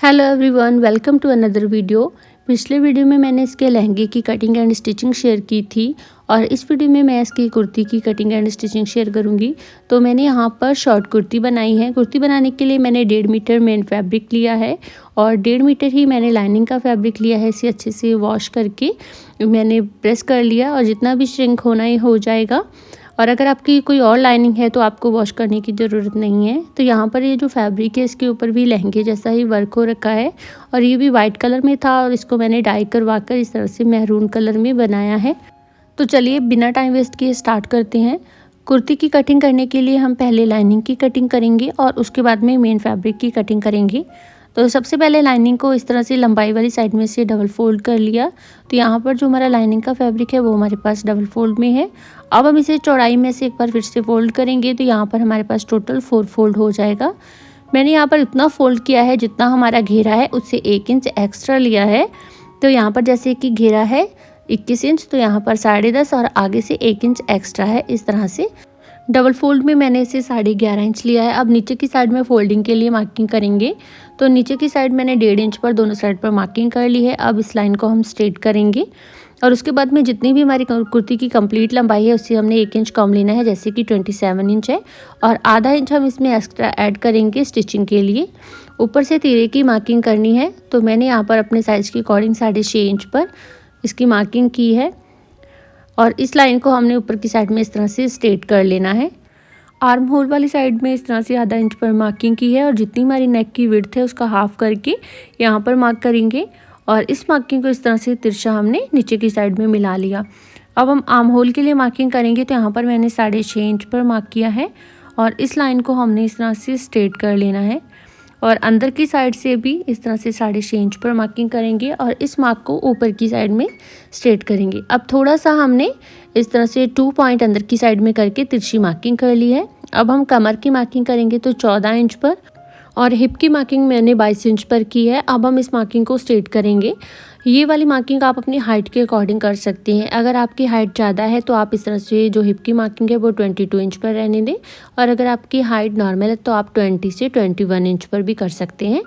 Hello everyone, welcome to another video. पिछले video में मैंने इसके लहंगे की कटिंग एंड स्टिचिंग शेयर की थी और इस वीडियो में मैं इसकी कुर्ती की कटिंग एंड स्टिचिंग शेयर करूंगी। तो मैंने यहाँ पर शॉर्ट कुर्ती बनाई है। कुर्ती बनाने के लिए मैंने 1.5 मीटर मेन फैब्रिक लिया है और 1.5 मीटर ही मैंने लाइनिंग का फैब्रिक लिया है। इसे अच्छे से वॉश करके मैंने प्रेस कर लिया और जितना भी श्रिंक होना ही हो जाएगा। और अगर आपकी कोई और लाइनिंग है तो आपको वॉश करने की ज़रूरत नहीं है। तो यहाँ पर ये जो फैब्रिक है इसके ऊपर भी लहंगे जैसा ही वर्क हो रखा है और ये भी वाइट कलर में था और इसको मैंने डाई करवा कर इस तरह से मैरून कलर में बनाया है। तो चलिए बिना टाइम वेस्ट किए स्टार्ट करते हैं। कुर्ती की कटिंग करने के लिए हम पहले लाइनिंग की कटिंग करेंगे और उसके बाद में मेन फैब्रिक की कटिंग करेंगे। तो सबसे पहले लाइनिंग को इस तरह से लंबाई वाली साइड में से डबल फोल्ड कर लिया। तो यहाँ पर जो हमारा लाइनिंग का फैब्रिक है वो हमारे पास डबल फोल्ड में है। अब हम इसे चौड़ाई में से एक बार फिर से फोल्ड करेंगे तो यहाँ पर हमारे पास टोटल 4 फोल्ड हो जाएगा। मैंने यहाँ पर इतना फोल्ड किया है जितना हमारा घेरा है उससे 1 इंच एक्स्ट्रा लिया है। तो यहाँ पर जैसे कि घेरा है 21 इंच, तो यहाँ पर 10.5 और आगे से 1 इंच एक्स्ट्रा है। इस तरह से डबल फोल्ड में मैंने इसे 11.5 इंच लिया है। अब नीचे की साइड में फोल्डिंग के लिए मार्किंग करेंगे। तो नीचे की साइड मैंने 1.5 इंच पर दोनों साइड पर मार्किंग कर ली है। अब इस लाइन को हम स्ट्रेट करेंगे और उसके बाद में जितनी भी हमारी कुर्ती की कंप्लीट लंबाई है उससे हमने 1 इंच कम लेना है, जैसे कि 27 इंच है और आधा इंच हम इसमें एक्स्ट्रा ऐड करेंगे स्टिचिंग के लिए। ऊपर से तीरे की मार्किंग करनी है। तो मैंने यहाँ पर अपने साइज़ के अकॉर्डिंग 6.5 इंच पर इसकी मार्किंग की है और इस लाइन को हमने ऊपर की साइड में इस तरह से स्ट्रेट कर लेना है। आर्म होल वाली साइड में इस तरह से आधा इंच पर मार्किंग की है और जितनी हमारी नेक की विड्थ है उसका हाफ करके यहाँ पर मार्क करेंगे और इस मार्किंग को इस तरह से तिरछा हमने नीचे की साइड में मिला लिया। अब हम आर्म होल के लिए मार्किंग करेंगे। तो यहाँ पर मैंने 6.5 इंच पर मार्क किया है और इस लाइन को हमने इस तरह से स्ट्रेट कर लेना है और अंदर की साइड से भी इस तरह से 6.5 इंच पर मार्किंग करेंगे और इस मार्क को ऊपर की साइड में स्ट्रेट करेंगे। अब थोड़ा सा हमने इस तरह से 2 पॉइंट अंदर की साइड में करके तिरछी मार्किंग कर ली है। अब हम कमर की मार्किंग करेंगे तो 14 इंच पर और हिप की मार्किंग मैंने 22 इंच पर की है। अब हम इस मार्किंग को स्ट्रेट करेंगे। ये वाली मार्किंग आप अपनी हाइट के अकॉर्डिंग कर सकते हैं। अगर आपकी हाइट ज़्यादा है तो आप इस तरह से जो हिप की मार्किंग है वो 22 इंच पर रहने दें और अगर आपकी हाइट नॉर्मल है तो आप 20 से 21 इंच पर भी कर सकते हैं।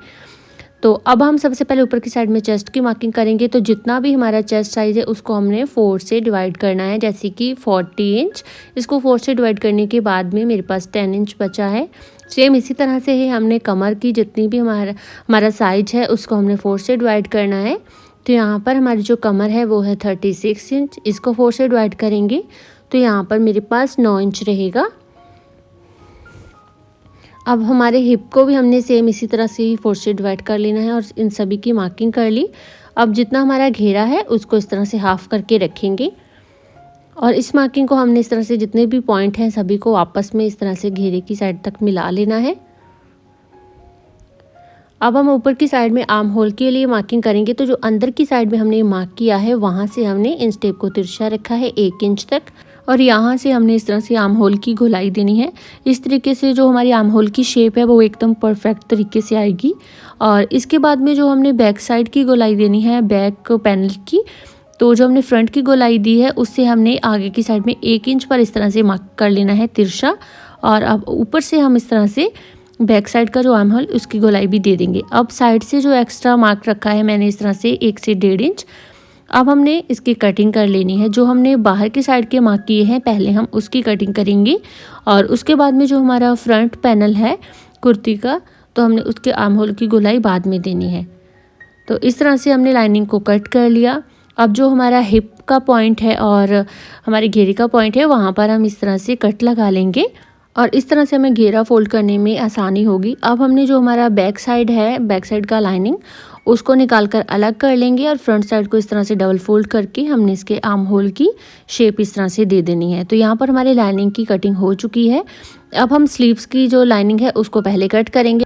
तो अब हम सबसे पहले ऊपर की साइड में चेस्ट की मार्किंग करेंगे। तो जितना भी हमारा चेस्ट साइज़ है उसको हमने 4 से डिवाइड करना है, जैसे कि 40 इंच। इसको 4 से डिवाइड करने के बाद में मेरे पास 10 इंच बचा है। सेम इसी तरह से ही हमने कमर की जितनी भी हमारा साइज है उसको हमने 4 से डिवाइड करना है। तो यहाँ पर हमारी जो कमर है वो है 36 इंच। इसको 4 से डिवाइड करेंगे तो यहाँ पर मेरे पास 9 इंच रहेगा। अब हमारे हिप को भी हमने सेम इसी तरह से ही 4 से डिवाइड कर लेना है और इन सभी की मार्किंग कर ली। अब जितना हमारा घेरा है उसको इस तरह से हाफ करके रखेंगे और इस मार्किंग को हमने इस तरह से जितने भी पॉइंट हैं सभी को आपस में इस तरह से घेरे की साइड तक मिला लेना है। अब हम ऊपर की साइड में आर्म होल के लिए मार्किंग करेंगे। तो जो अंदर की साइड में हमने मार्क किया है वहाँ से हमने इन स्टेप को तिरछा रखा है 1 इंच तक और यहाँ से हमने इस तरह से आर्म होल की गोलाई देनी है। इस तरीके से जो हमारी आर्म होल की शेप है वो एकदम परफेक्ट तरीके से आएगी। और इसके बाद में जो हमने बैक साइड की गोलाई देनी है बैक पैनल की, तो जो हमने फ्रंट की गोलाई दी है उससे हमने आगे की साइड में 1 इंच पर इस तरह से मार्क कर लेना है तिरछा और अब ऊपर से हम इस तरह से बैक साइड का जो आर्म होल उसकी गोलाई भी दे देंगे। अब साइड से जो एक्स्ट्रा मार्क रखा है मैंने इस तरह से 1 से 1.5 इंच, अब हमने इसकी कटिंग कर लेनी है। जो हमने बाहर की साइड के मार्क किए हैं पहले हम उसकी कटिंग करेंगे और उसके बाद में जो हमारा फ्रंट पैनल है कुर्ती का तो हमने उसके आर्म होल की गोलाई बाद में देनी है। तो इस तरह से हमने लाइनिंग को कट कर लिया। अब जो हमारा हिप का पॉइंट है और हमारे घेरे का पॉइंट है वहाँ पर हम इस तरह से कट लगा लेंगे और इस तरह से हमें घेरा फोल्ड करने में आसानी होगी। अब हमने जो हमारा बैक साइड है बैक साइड का लाइनिंग उसको निकाल कर अलग कर लेंगे और फ्रंट साइड को इस तरह से डबल फोल्ड करके हमने इसके आर्म होल की शेप इस तरह से दे देनी है। तो यहाँ पर हमारी लाइनिंग की कटिंग हो चुकी है। अब हम स्लीव्स की जो लाइनिंग है उसको पहले कट करेंगे।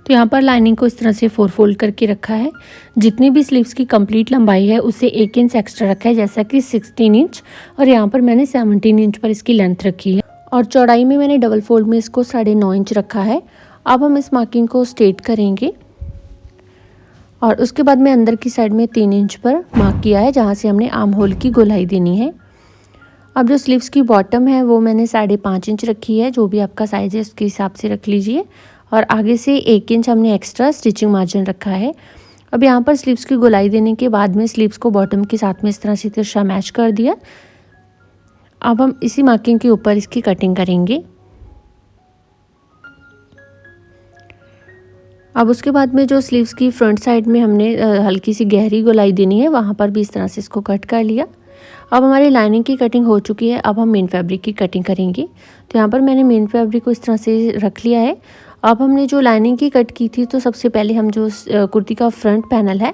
तो यहाँ पर लाइनिंग को इस तरह से 4 फोल्ड करके रखा है। जितनी भी स्लीव्स की कंप्लीट लंबाई है उससे 1 इंच एक्स्ट्रा रखा है, जैसा कि 16 इंच और यहाँ पर मैंने 17 इंच पर इसकी लेंथ रखी है और चौड़ाई में मैंने डबल फोल्ड में इसको 9.5 इंच रखा है। अब हम इस मार्किंग को स्ट्रेट करेंगे और उसके बाद में अंदर की साइड में 3 इंच पर मार्क किया है जहाँ से हमने आर्म होल की गोलाई देनी है। अब जो स्लीव्स की बॉटम है वो मैंने 5.5 इंच रखी है। जो भी आपका साइज़ है उसके हिसाब से रख लीजिए और आगे से 1 इंच हमने एक्स्ट्रा स्टिचिंग मार्जिन रखा है। अब यहाँ पर स्लीव्स की गोलाई देने के बाद में स्लीव्स को बॉटम के साथ में इस तरह से तिरछा मैच कर दिया। अब हम इसी मार्किंग के ऊपर इसकी कटिंग करेंगे। अब उसके बाद में जो स्लीव्स की फ्रंट साइड में हमने हल्की सी गहरी गोलाई देनी है, वहाँ पर भी इस तरह से इसको कट कर लिया। अब हमारी लाइनिंग की कटिंग हो चुकी है। अब हम मेन फैब्रिक की कटिंग करेंगे। तो यहाँ पर मैंने मेन फैब्रिक को इस तरह से रख लिया है। अब हमने जो लाइनिंग की कट की थी, तो सबसे पहले हम जो कुर्ती का फ्रंट पैनल है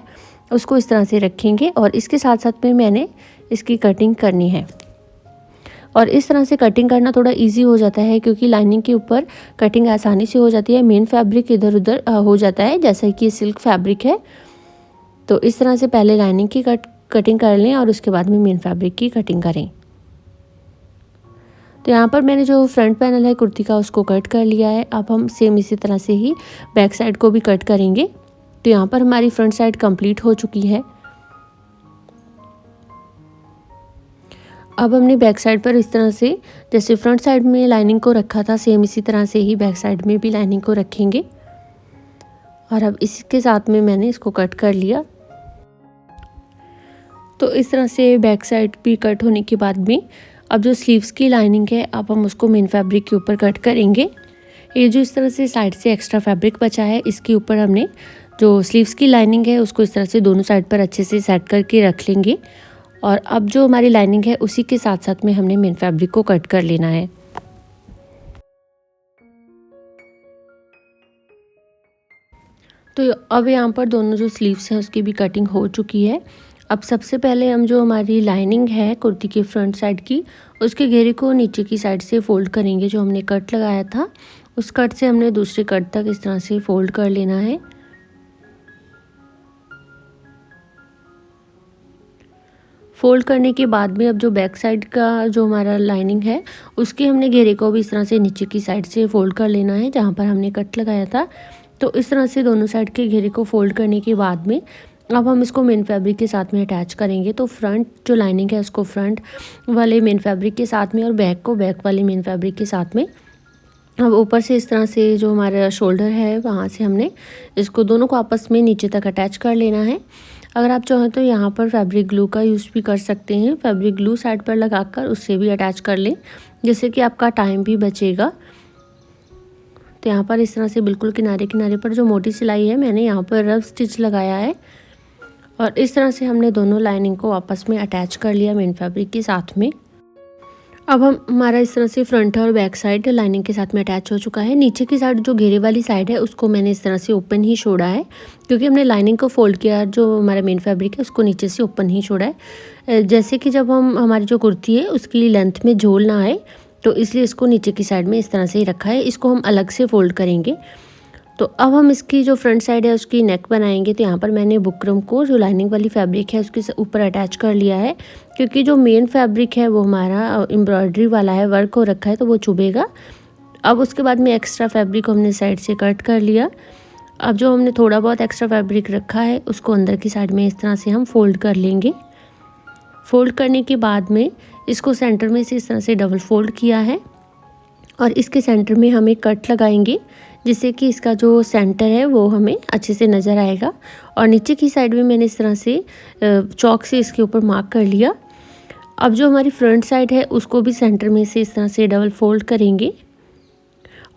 उसको इस तरह से रखेंगे और इसके साथ साथ में मैंने इसकी कटिंग करनी है। और इस तरह से कटिंग करना थोड़ा इजी हो जाता है, क्योंकि लाइनिंग के ऊपर कटिंग आसानी से हो जाती है। मेन फैब्रिक इधर उधर हो जाता है, जैसा कि सिल्क फैब्रिक है। तो इस तरह से पहले लाइनिंग की कटिंग कर लें और उसके बाद में मेन फैब्रिक की कटिंग करें। तो यहाँ पर मैंने जो फ्रंट पैनल है कुर्ती का उसको कट कर लिया है। अब हम सेम इसी तरह से ही बैक साइड को भी कट करेंगे। तो यहाँ पर हमारी फ्रंट साइड कंप्लीट हो चुकी है। अब हमने बैक साइड पर इस तरह से, जैसे फ्रंट साइड में लाइनिंग को रखा था, सेम इसी तरह से ही बैक साइड में भी लाइनिंग को रखेंगे। और अब इसके साथ में मैंने इसको कट कर लिया। तो इस तरह से बैक साइड भी कट होने के बाद में अब जो स्लीव्स की लाइनिंग है, अब हम उसको मेन फैब्रिक के ऊपर कट करेंगे। ये जो इस तरह से साइड से एक्स्ट्रा फैब्रिक बचा है, इसके ऊपर हमने जो स्लीव्स की लाइनिंग है उसको इस तरह से दोनों साइड पर अच्छे से सेट करके रख लेंगे। और अब जो हमारी लाइनिंग है उसी के साथ साथ में हमने मेन फैब्रिक को कट कर लेना है। तो अब यहाँ पर दोनों जो स्लीव्स हैं उसकी भी कटिंग हो चुकी है। अब सबसे पहले हम जो हमारी लाइनिंग है कुर्ती के फ्रंट साइड की, उसके घेरे को नीचे की साइड से फोल्ड करेंगे। जो हमने कट लगाया था उस कट से हमने दूसरे कट तक इस तरह से फोल्ड कर लेना है। फोल्ड करने के बाद में अब जो बैक साइड का जो हमारा लाइनिंग है उसके हमने घेरे को भी इस तरह से नीचे की साइड से फोल्ड कर लेना है, जहाँ पर हमने कट लगाया था। तो इस तरह से दोनों साइड के घेरे को फोल्ड करने के बाद में अब हम इसको मेन फैब्रिक के साथ में अटैच करेंगे। तो फ्रंट जो लाइनिंग है उसको फ्रंट वाले मेन फैब्रिक के साथ में और बैक को बैक वाले मेन फैब्रिक के साथ में। अब ऊपर से इस तरह से जो हमारा शोल्डर है वहाँ से हमने इसको दोनों को आपस में नीचे तक अटैच कर लेना है। अगर आप चाहें तो यहाँ पर फैब्रिक ग्लू का यूज़ भी कर सकते हैं। फैब्रिक ग्लू साइड पर लगाकर उससे भी अटैच कर लें, जिससे कि आपका टाइम भी बचेगा। तो यहाँ पर इस तरह से बिल्कुल किनारे किनारे पर जो मोटी सिलाई है मैंने यहाँ पर रफ स्टिच लगाया है। और इस तरह से हमने दोनों लाइनिंग को आपस में अटैच कर लिया मेन फैब्रिक के साथ में। अब हमारा इस तरह से फ्रंट और बैक साइड लाइनिंग के साथ में अटैच हो चुका है। नीचे की साइड जो घेरे वाली साइड है उसको मैंने इस तरह से ओपन ही छोड़ा है, क्योंकि हमने लाइनिंग को फोल्ड किया। जो हमारा मेन फैब्रिक है उसको नीचे से ओपन ही छोड़ा है, जैसे कि जब हम हमारी जो कुर्ती है उसकी लेंथ में झोल ना आए, तो इसलिए इसको नीचे की साइड में इस तरह से ही रखा है। इसको हम अलग से फोल्ड करेंगे। तो अब हम इसकी जो फ्रंट साइड है उसकी नेक बनाएंगे। तो यहाँ पर मैंने बुकरम को जो लाइनिंग वाली फैब्रिक है उसके ऊपर अटैच कर लिया है, क्योंकि जो मेन फैब्रिक है वो हमारा एम्ब्रॉयडरी वाला है, वर्क हो रखा है, तो वो चुभेगा। अब उसके बाद में एक्स्ट्रा फैब्रिक को हमने साइड से कट कर लिया। अब जो हमने थोड़ा बहुत एक्स्ट्रा फैब्रिक रखा है उसको अंदर की साइड में इस तरह से हम फोल्ड कर लेंगे। फोल्ड करने के बाद में इसको सेंटर में से इस तरह से डबल फोल्ड किया है और इसके सेंटर में हम एक कट लगाएंगे, जिससे कि इसका जो सेंटर है वो हमें अच्छे से नज़र आएगा। और नीचे की साइड में मैंने इस तरह से चॉक से इसके ऊपर मार्क कर लिया। अब जो हमारी फ्रंट साइड है उसको भी सेंटर में से इस तरह से डबल फोल्ड करेंगे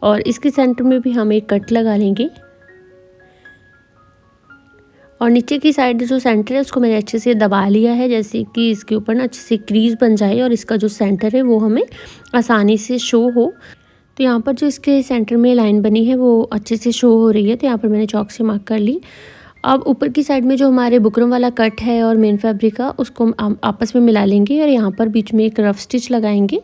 और इसके सेंटर में भी हम एक कट लगा लेंगे। और नीचे की साइड जो सेंटर है उसको मैंने अच्छे से दबा लिया है, जैसे कि इसके ऊपर ना अच्छे से क्रीज बन जाए और इसका जो सेंटर है वो हमें आसानी से शो हो। तो यहाँ पर जो इसके सेंटर में लाइन बनी है वो अच्छे से शो हो रही है। तो यहाँ पर मैंने चॉक से मार्क कर ली। अब ऊपर की साइड में जो हमारे बुकरम वाला कट है और मेन फैब्रिक का, उसको हम आपस में मिला लेंगे और यहाँ पर बीच में एक रफ स्टिच लगाएंगे।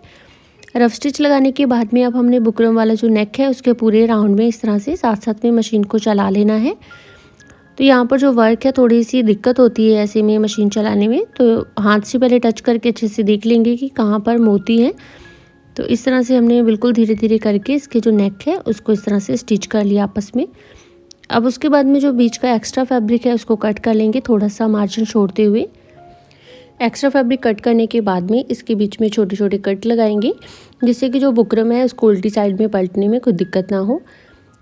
रफ स्टिच लगाने के बाद में अब हमने बुकरम वाला जो नेक है उसके पूरे राउंड में इस तरह से साथ साथ में मशीन को चला लेना है। तो यहाँ पर जो वर्क है थोड़ी सी दिक्कत होती है ऐसे में मशीन चलाने में, तो हाथ से पहले टच करके अच्छे से देख लेंगे कि कहाँ पर मोती है। तो इस तरह से हमने बिल्कुल धीरे धीरे करके इसके जो नेक है उसको इस तरह से स्टिच कर लिया आपस में। अब उसके बाद में जो बीच का एक्स्ट्रा फैब्रिक है उसको कट कर लेंगे, थोड़ा सा मार्जिन छोड़ते हुए। एक्स्ट्रा फैब्रिक कट करने के बाद में इसके बीच में छोटे छोटे कट लगाएंगे, जिससे कि जो बुकरम है उसको उल्टी साइड में पलटने में कोई दिक्कत ना हो।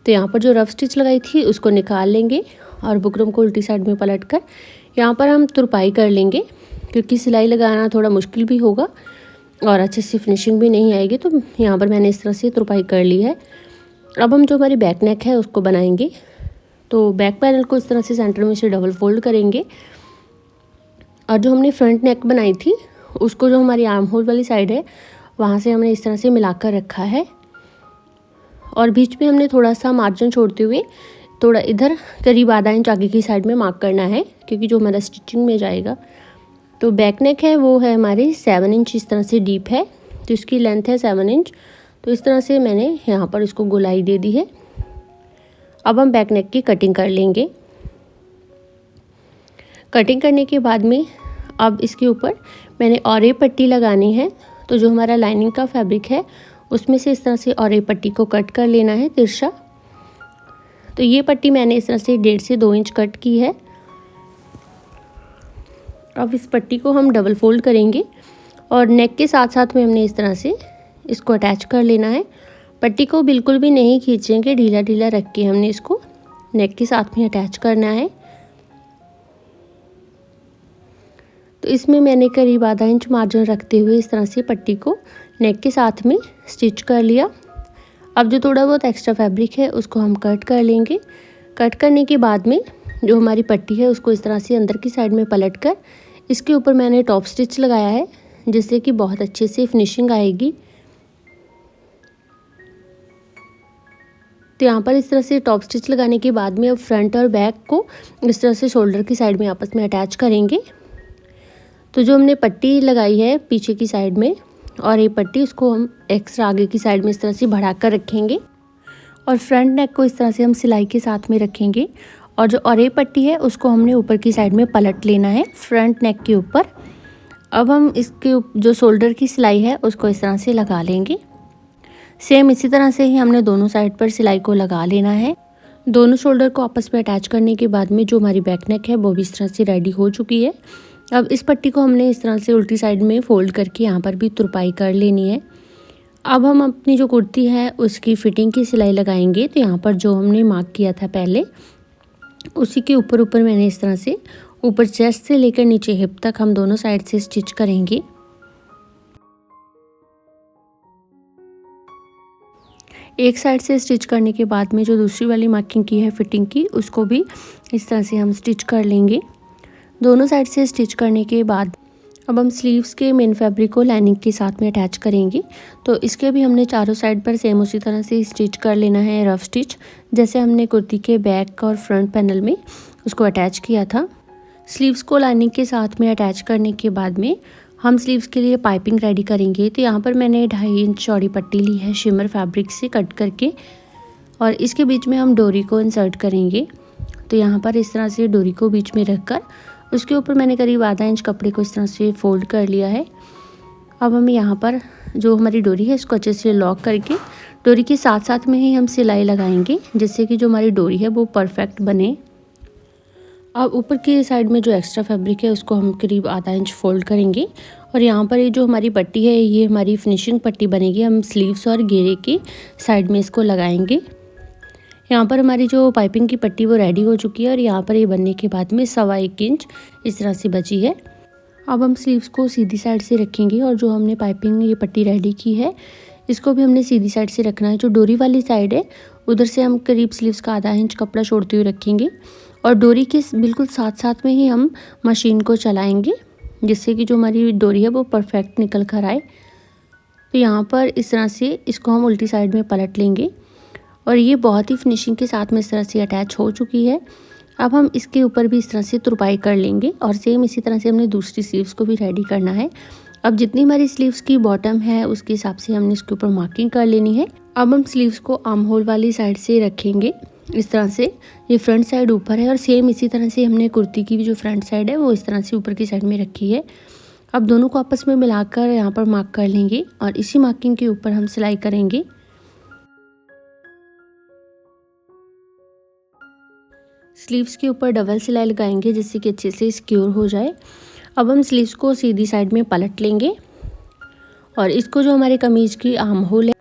तो यहाँ पर जो रफ स्टिच लगाई थी उसको निकाल लेंगे और बुकरम को उल्टी साइड में पलट कर यहाँ पर हम तुरपाई कर लेंगे, क्योंकि सिलाई लगाना थोड़ा मुश्किल भी होगा और अच्छे से फिनिशिंग भी नहीं आएगी। तो यहाँ पर मैंने इस तरह से तुरपाई कर ली है। अब हम जो हमारी बैक नेक है उसको बनाएंगे। तो बैक पैनल को इस तरह से सेंटर में से डबल फोल्ड करेंगे और जो हमने फ्रंट नेक बनाई थी उसको जो हमारी आर्म होल वाली साइड है वहाँ से हमने इस तरह से मिलाकर रखा है और बीच में हमने थोड़ा सा मार्जिन छोड़ते हुए थोड़ा इधर करीब आधा इंच आगे की साइड में मार्क करना है, क्योंकि जो हमारा स्टिचिंग में जाएगा। तो बैक नेक है वो है हमारी 7 इंच इस तरह से डीप है, तो इसकी लेंथ है 7 इंच। तो इस तरह से मैंने यहाँ पर इसको गोलाई दे दी है। अब हम बैक नेक की कटिंग कर लेंगे। कटिंग करने के बाद में अब इसके ऊपर मैंने और पट्टी लगानी है। तो जो हमारा लाइनिंग का फैब्रिक है उसमें से इस तरह से और पट्टी को कट कर लेना है तिरछा। तो ये पट्टी मैंने इस तरह से 1.5 से 2 इंच कट की है। अब इस पट्टी को हम डबल फोल्ड करेंगे और नेक के साथ साथ में हमने इस तरह से इसको अटैच कर लेना है। पट्टी को बिल्कुल भी नहीं खींचेंगे, ढीला ढीला रख के हमने इसको नेक के साथ में अटैच करना है। तो इसमें मैंने करीब आधा इंच मार्जिन रखते हुए इस तरह से पट्टी को नेक के साथ में स्टिच कर लिया। अब जो थोड़ा बहुत एक्स्ट्रा फैब्रिक है उसको हम कट कर लेंगे। कट करने के बाद में जो हमारी पट्टी है उसको इस तरह से अंदर की साइड में पलट कर इसके ऊपर मैंने टॉप स्टिच लगाया है, जिससे कि बहुत अच्छे से फिनिशिंग आएगी। तो यहाँ पर इस तरह से टॉप स्टिच लगाने के बाद में अब फ्रंट और बैक को इस तरह से शोल्डर की साइड में आपस में अटैच करेंगे। तो जो हमने पट्टी लगाई है पीछे की साइड में और ये पट्टी उसको हम एक्स्ट्रा आगे की साइड में इस तरह से बढ़ा कर रखेंगे और फ्रंट नेक को इस तरह से हम सिलाई के साथ में रखेंगे और जो और पट्टी है उसको हमने ऊपर की साइड में पलट लेना है फ्रंट नेक के ऊपर। अब हम इसके जो शोल्डर की सिलाई है उसको इस तरह से लगा लेंगे। सेम इसी तरह से ही हमने दोनों साइड पर सिलाई को लगा लेना है। दोनों शोल्डर को आपस में अटैच करने के बाद में जो हमारी बैक नेक है वो भी इस तरह से रेडी हो चुकी है। अब इस पट्टी को हमने इस तरह से उल्टी साइड में फोल्ड करके यहाँ पर भी तुरपाई कर लेनी है। अब हम अपनी जो कुर्ती है उसकी फिटिंग की सिलाई लगाएंगे। तो यहाँ पर जो हमने मार्क किया था पहले उसी के ऊपर मैंने इस तरह से ऊपर चेस्ट से लेकर नीचे हिप तक हम दोनों साइड से स्टिच करेंगे। एक साइड से स्टिच करने के बाद में जो दूसरी वाली मार्किंग की है फिटिंग की उसको भी इस तरह से हम स्टिच कर लेंगे। दोनों साइड से स्टिच करने के बाद अब हम स्लीव्स के मेन फैब्रिक को लाइनिंग के साथ में अटैच करेंगे। तो इसके भी हमने चारों साइड पर सेम उसी तरह से स्टिच कर लेना है रफ स्टिच, जैसे हमने कुर्ती के बैक और फ्रंट पैनल में उसको अटैच किया था। स्लीव्स को लाइनिंग के साथ में अटैच करने के बाद में हम स्लीव्स के लिए पाइपिंग रेडी करेंगे। तो यहाँ पर मैंने 2.5 इंच चौड़ी पट्टी ली है शिमर फैब्रिक से कट करके और इसके बीच में हम डोरी को इंसर्ट करेंगे। तो यहाँ पर इस तरह से डोरी को बीच में रखकर उसके ऊपर मैंने करीब आधा इंच कपड़े को इस तरह से फोल्ड कर लिया है। अब हम यहाँ पर जो हमारी डोरी है इसको अच्छे से लॉक करके डोरी के साथ साथ में ही हम सिलाई लगाएंगे, जिससे कि जो हमारी डोरी है वो परफेक्ट बने। अब ऊपर की साइड में जो एक्स्ट्रा फैब्रिक है उसको हम करीब आधा इंच फोल्ड करेंगे और यहाँ पर ये जो हमारी पट्टी है ये हमारी फिनिशिंग पट्टी बनेगी। हम स्लीव्स और घेरे की साइड में इसको लगाएंगे। यहाँ पर हमारी जो पाइपिंग की पट्टी वो रेडी हो चुकी है और यहाँ पर ये बनने के बाद में 1.25 इंच इस तरह से बची है। अब हम स्लीव्स को सीधी साइड से रखेंगे और जो हमने पाइपिंग ये पट्टी रेडी की है इसको भी हमने सीधी साइड से रखना है। जो डोरी वाली साइड है उधर से हम करीब स्लीव्स का आधा इंच कपड़ा छोड़ते हुए रखेंगे और डोरी के बिल्कुल साथ साथ में ही हम मशीन को चलाएंगे, जिससे कि जो हमारी डोरी है वो परफेक्ट निकल कर आए। तो यहाँ पर इस तरह से इसको हम उल्टी साइड में पलट लेंगे और ये बहुत ही फिनिशिंग के साथ में इस तरह से अटैच हो चुकी है। अब हम इसके ऊपर भी इस तरह से तुरपाई कर लेंगे और सेम इसी तरह से हमने दूसरी स्लीव्स को भी रेडी करना है। अब जितनी हमारी स्लीव्स की बॉटम है उसके हिसाब से हमने इसके ऊपर मार्किंग कर लेनी है। अब हम स्लीव्स को आर्म होल वाली साइड से रखेंगे इस तरह से। ये फ्रंट साइड ऊपर है और सेम इसी तरह से हमने कुर्ती की भी जो फ्रंट साइड है वो इस तरह से ऊपर की साइड में रखी है। अब दोनों को आपस में मिलाकर यहाँ पर मार्क कर लेंगे और इसी मार्किंग के ऊपर हम सिलाई करेंगे। स्लीव्स के ऊपर डबल सिलाई लगाएंगे जिससे कि अच्छे से सिक्योर हो जाए। अब हम स्लीव्स को सीधी साइड में पलट लेंगे और इसको जो हमारे कमीज की आर्म होल है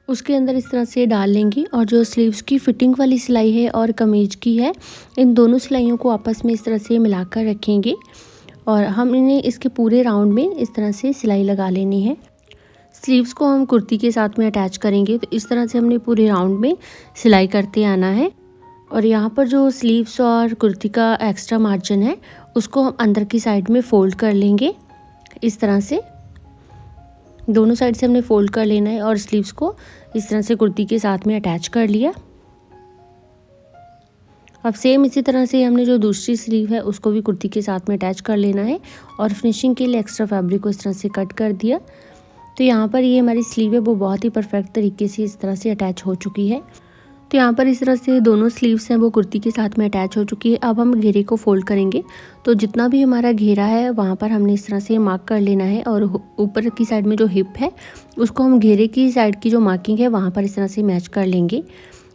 उसके अंदर इस तरह से डाल लेंगे और जो स्लीव्स की फिटिंग वाली सिलाई है और कमीज की है, इन दोनों सिलाइयों को आपस में इस तरह से मिलाकर रखेंगे और हम इन्हें इसके पूरे राउंड में इस तरह से सिलाई लगा लेनी है। स्लीव्स को हम कुर्ती के साथ में अटैच करेंगे, तो इस तरह से हमने पूरे राउंड में सिलाई करते आना है। और यहाँ पर जो स्लीव्स और कुर्ती का एक्स्ट्रा मार्जिन है उसको हम अंदर की साइड में फ़ोल्ड कर लेंगे। इस तरह से दोनों साइड से हमने फ़ोल्ड कर लेना है और स्लीव्स को इस तरह से कुर्ती के साथ में अटैच कर लिया। अब सेम इसी तरह से हमने जो दूसरी स्लीव है उसको भी कुर्ती के साथ में अटैच कर लेना है और फिनिशिंग के लिए एक्स्ट्रा फैब्रिक को इस तरह से कट कर दिया। तो यहाँ पर ये हमारी स्लीव है वो बहुत ही परफेक्ट तरीके से इस तरह से अटैच हो चुकी है। तो यहाँ पर इस तरह से दोनों स्लीव्स हैं वो कुर्ती के साथ में अटैच हो चुकी है। अब हम घेरे को फोल्ड करेंगे, तो जितना भी हमारा घेरा है वहाँ पर हमने इस तरह से मार्क कर लेना है और ऊपर की साइड में जो हिप है उसको हम घेरे की साइड की जो मार्किंग है वहाँ पर इस तरह से मैच कर लेंगे।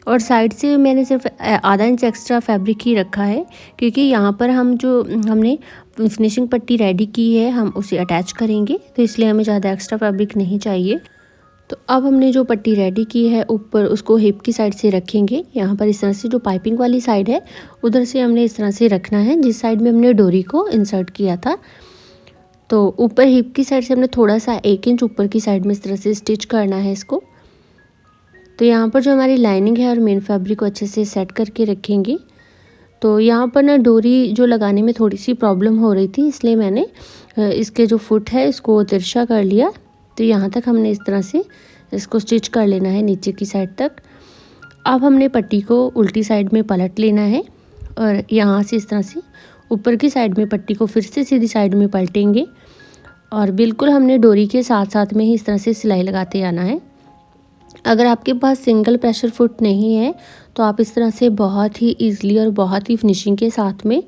और साइड से मैंने सिर्फ आधा इंच एक्स्ट्रा फैब्रिक ही रखा है, क्योंकि यहाँ पर हम जो हमने फिनिशिंग पट्टी रेडी की है हम उसे अटैच करेंगे, तो इसलिए हमें ज़्यादा एक्स्ट्रा फैब्रिक नहीं चाहिए। तो अब हमने जो पट्टी रेडी की है ऊपर उसको हिप की साइड से रखेंगे। यहाँ पर इस तरह से जो पाइपिंग वाली साइड है उधर से हमने इस तरह से रखना है जिस साइड में हमने डोरी को इंसर्ट किया था। तो ऊपर हिप की साइड से हमने थोड़ा सा 1 इंच ऊपर की साइड में इस तरह से स्टिच करना है इसको। तो यहाँ पर जो हमारी लाइनिंग है और मेन फैब्रिक को अच्छे से सेट करके रखेंगे। तो यहाँ पर ना डोरी जो लगाने में थोड़ी सी प्रॉब्लम हो रही थी, इसलिए मैंने इसके जो फुट है इसको तिरछा कर लिया। तो यहाँ तक हमने इस तरह से इसको स्टिच कर लेना है नीचे की साइड तक। अब हमने पट्टी को उल्टी साइड में पलट लेना है और यहाँ से इस तरह से ऊपर की साइड में पट्टी को फिर से सीधी साइड में पलटेंगे और बिल्कुल हमने डोरी के साथ साथ में ही इस तरह से सिलाई लगाते आना है। अगर आपके पास सिंगल प्रेशर फुट नहीं है तो आप इस तरह से बहुत ही ईजिली और बहुत ही फिनिशिंग के साथ में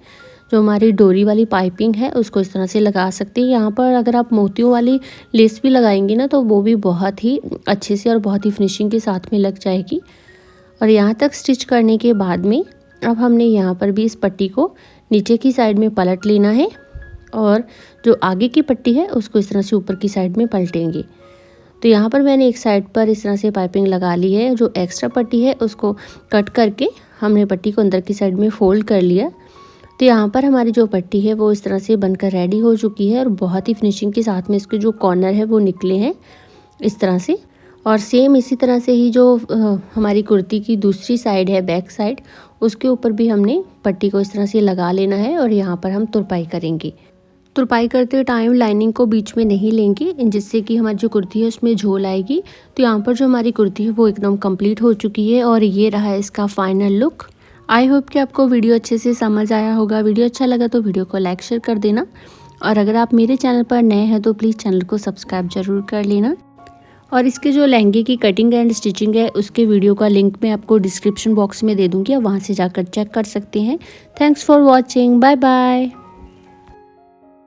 जो हमारी डोरी वाली पाइपिंग है उसको इस तरह से लगा सकते हैं। यहाँ पर अगर आप मोतियों वाली लेस भी लगाएंगे ना तो वो भी बहुत ही अच्छे से और बहुत ही फिनिशिंग के साथ में लग जाएगी। और यहाँ तक स्टिच करने के बाद में अब हमने यहाँ पर भी इस पट्टी को नीचे की साइड में पलट लेना है और जो आगे की पट्टी है उसको इस तरह से ऊपर की साइड में पलटेंगे। तो यहाँ पर मैंने एक साइड पर इस तरह से पाइपिंग लगा ली है। जो एक्स्ट्रा पट्टी है उसको कट करके हमने पट्टी को अंदर की साइड में फोल्ड कर लिया। तो यहाँ पर हमारी जो पट्टी है वो इस तरह से बनकर रेडी हो चुकी है और बहुत ही फिनिशिंग के साथ में इसके जो कॉर्नर है वो निकले हैं इस तरह से। और सेम इसी तरह से ही जो हमारी कुर्ती की दूसरी साइड है बैक साइड, उसके ऊपर भी हमने पट्टी को इस तरह से लगा लेना है और यहाँ पर हम तुरपाई करेंगे। तुरपाई करते टाइम लाइनिंग को बीच में नहीं लेंगे, जिससे कि हमारी जो कुर्ती है उसमें झोल आएगी। तो यहाँ पर जो हमारी कुर्ती है वो एकदम कंप्लीट हो चुकी है और ये रहा इसका फाइनल लुक। आई होप कि आपको वीडियो अच्छे से समझ आया होगा। वीडियो अच्छा लगा तो वीडियो को लाइक शेयर कर देना और अगर आप मेरे चैनल पर नए हैं तो प्लीज़ चैनल को सब्सक्राइब ज़रूर कर लेना। और इसके जो लहंगे की कटिंग एंड स्टिचिंग है उसके वीडियो का लिंक मैं आपको डिस्क्रिप्शन बॉक्स में दे दूँगी, आप वहाँ से जाकर चेक कर सकते हैं। Thanks for watching, bye bye.